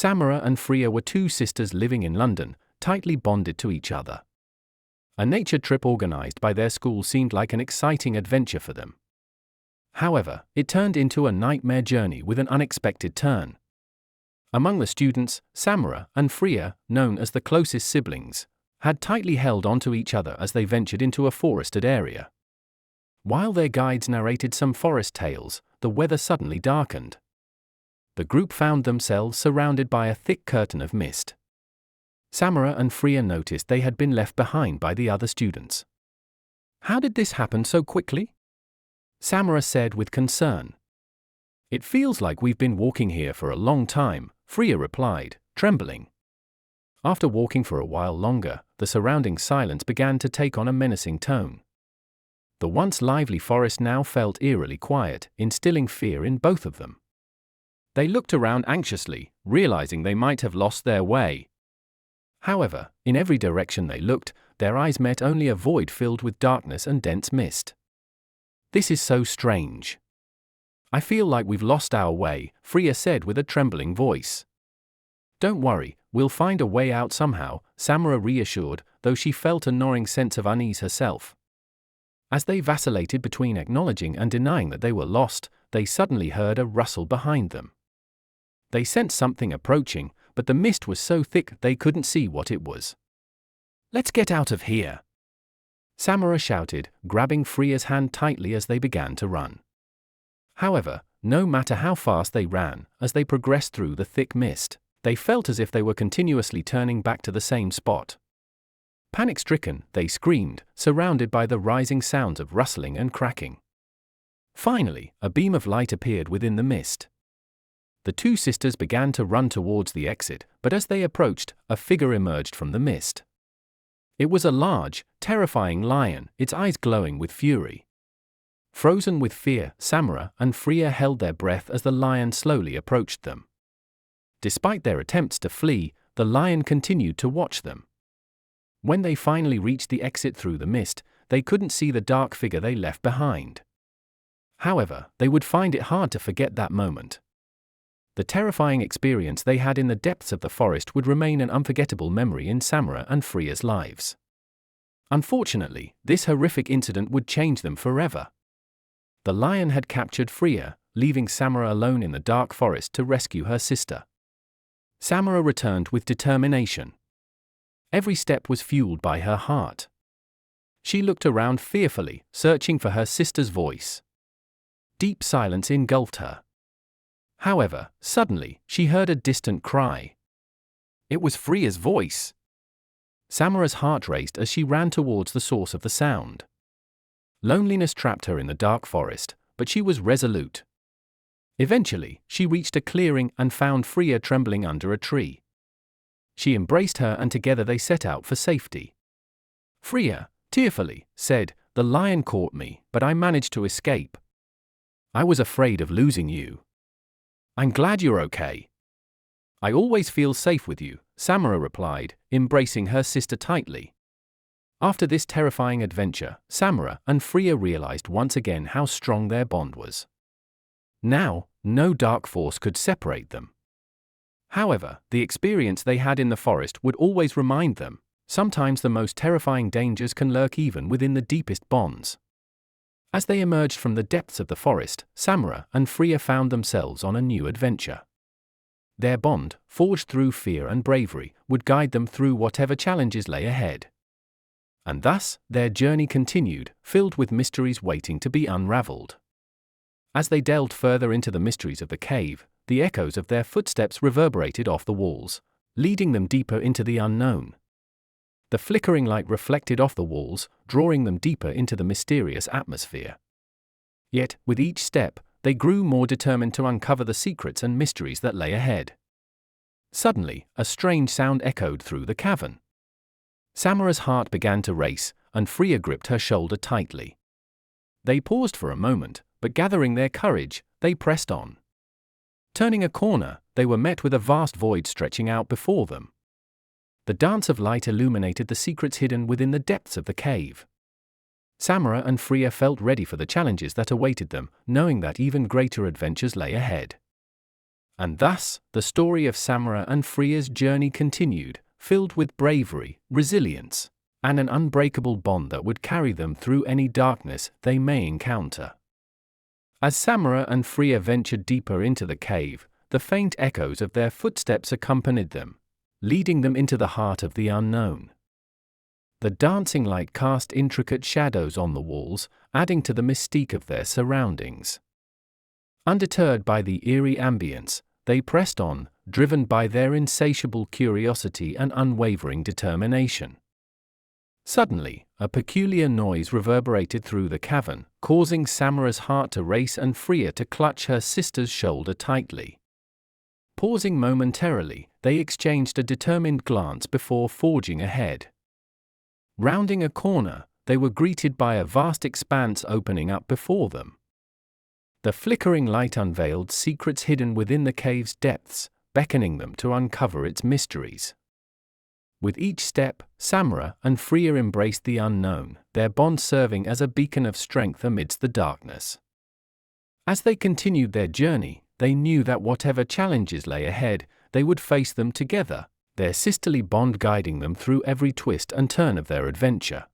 Samara and Freya were two sisters living in London, tightly bonded to each other. A nature trip organized by their school seemed like an exciting adventure for them. However, it turned into a nightmare journey with an unexpected turn. Among the students, Samara and Freya, known as the closest siblings, had tightly held onto each other as they ventured into a forested area. While their guides narrated some forest tales, the weather suddenly darkened. The group found themselves surrounded by a thick curtain of mist. Samara and Freya noticed they had been left behind by the other students. "How did this happen so quickly?" Samara said with concern. "It feels like we've been walking here for a long time," Freya replied, trembling. After walking for a while longer, the surrounding silence began to take on a menacing tone. The once lively forest now felt eerily quiet, instilling fear in both of them. They looked around anxiously, realizing they might have lost their way. However, in every direction they looked, their eyes met only a void filled with darkness and dense mist. "This is so strange. I feel like we've lost our way," Freya said with a trembling voice. "Don't worry, we'll find a way out somehow," Samara reassured, though she felt a gnawing sense of unease herself. As they vacillated between acknowledging and denying that they were lost, they suddenly heard a rustle behind them. They sensed something approaching, but the mist was so thick they couldn't see what it was. "Let's get out of here!" Samara shouted, grabbing Freya's hand tightly as they began to run. However, no matter how fast they ran, as they progressed through the thick mist, they felt as if they were continuously turning back to the same spot. Panic-stricken, they screamed, surrounded by the rising sounds of rustling and cracking. Finally, a beam of light appeared within the mist. The two sisters began to run towards the exit, but as they approached, a figure emerged from the mist. It was a large, terrifying lion, its eyes glowing with fury. Frozen with fear, Samara and Freya held their breath as the lion slowly approached them. Despite their attempts to flee, the lion continued to watch them. When they finally reached the exit through the mist, they couldn't see the dark figure they left behind. However, they would find it hard to forget that moment. The terrifying experience they had in the depths of the forest would remain an unforgettable memory in Samara and Freya's lives. Unfortunately, this horrific incident would change them forever. The lion had captured Freya, leaving Samara alone in the dark forest to rescue her sister. Samara returned with determination. Every step was fueled by her heart. She looked around fearfully, searching for her sister's voice. Deep silence engulfed her. However, suddenly, she heard a distant cry. It was Freya's voice. Samara's heart raced as she ran towards the source of the sound. Loneliness trapped her in the dark forest, but she was resolute. Eventually, she reached a clearing and found Freya trembling under a tree. She embraced her and together they set out for safety. Freya, tearfully, said, "The lion caught me, but I managed to escape. I was afraid of losing you. I'm glad you're okay." "I always feel safe with you," Samara replied, embracing her sister tightly. After this terrifying adventure, Samara and Freya realized once again how strong their bond was. Now, no dark force could separate them. However, the experience they had in the forest would always remind them, sometimes the most terrifying dangers can lurk even within the deepest bonds. As they emerged from the depths of the forest, Samara and Freya found themselves on a new adventure. Their bond, forged through fear and bravery, would guide them through whatever challenges lay ahead. And thus, their journey continued, filled with mysteries waiting to be unraveled. As they delved further into the mysteries of the cave, the echoes of their footsteps reverberated off the walls, leading them deeper into the unknown. The flickering light reflected off the walls, drawing them deeper into the mysterious atmosphere. Yet, with each step, they grew more determined to uncover the secrets and mysteries that lay ahead. Suddenly, a strange sound echoed through the cavern. Samara's heart began to race, and Freya gripped her shoulder tightly. They paused for a moment, but gathering their courage, they pressed on. Turning a corner, they were met with a vast void stretching out before them. The dance of light illuminated the secrets hidden within the depths of the cave. Samara and Freya felt ready for the challenges that awaited them, knowing that even greater adventures lay ahead. And thus, the story of Samara and Freya's journey continued, filled with bravery, resilience, and an unbreakable bond that would carry them through any darkness they may encounter. As Samara and Freya ventured deeper into the cave, the faint echoes of their footsteps accompanied them, leading them into the heart of the unknown. The dancing light cast intricate shadows on the walls, adding to the mystique of their surroundings. Undeterred by the eerie ambience, they pressed on, driven by their insatiable curiosity and unwavering determination. Suddenly, a peculiar noise reverberated through the cavern, causing Samara's heart to race and Freya to clutch her sister's shoulder tightly. Pausing momentarily, they exchanged a determined glance before forging ahead. Rounding a corner, they were greeted by a vast expanse opening up before them. The flickering light unveiled secrets hidden within the cave's depths, beckoning them to uncover its mysteries. With each step, Samara and Freya embraced the unknown, their bond serving as a beacon of strength amidst the darkness. As they continued their journey, they knew that whatever challenges lay ahead, they would face them together, their sisterly bond guiding them through every twist and turn of their adventure.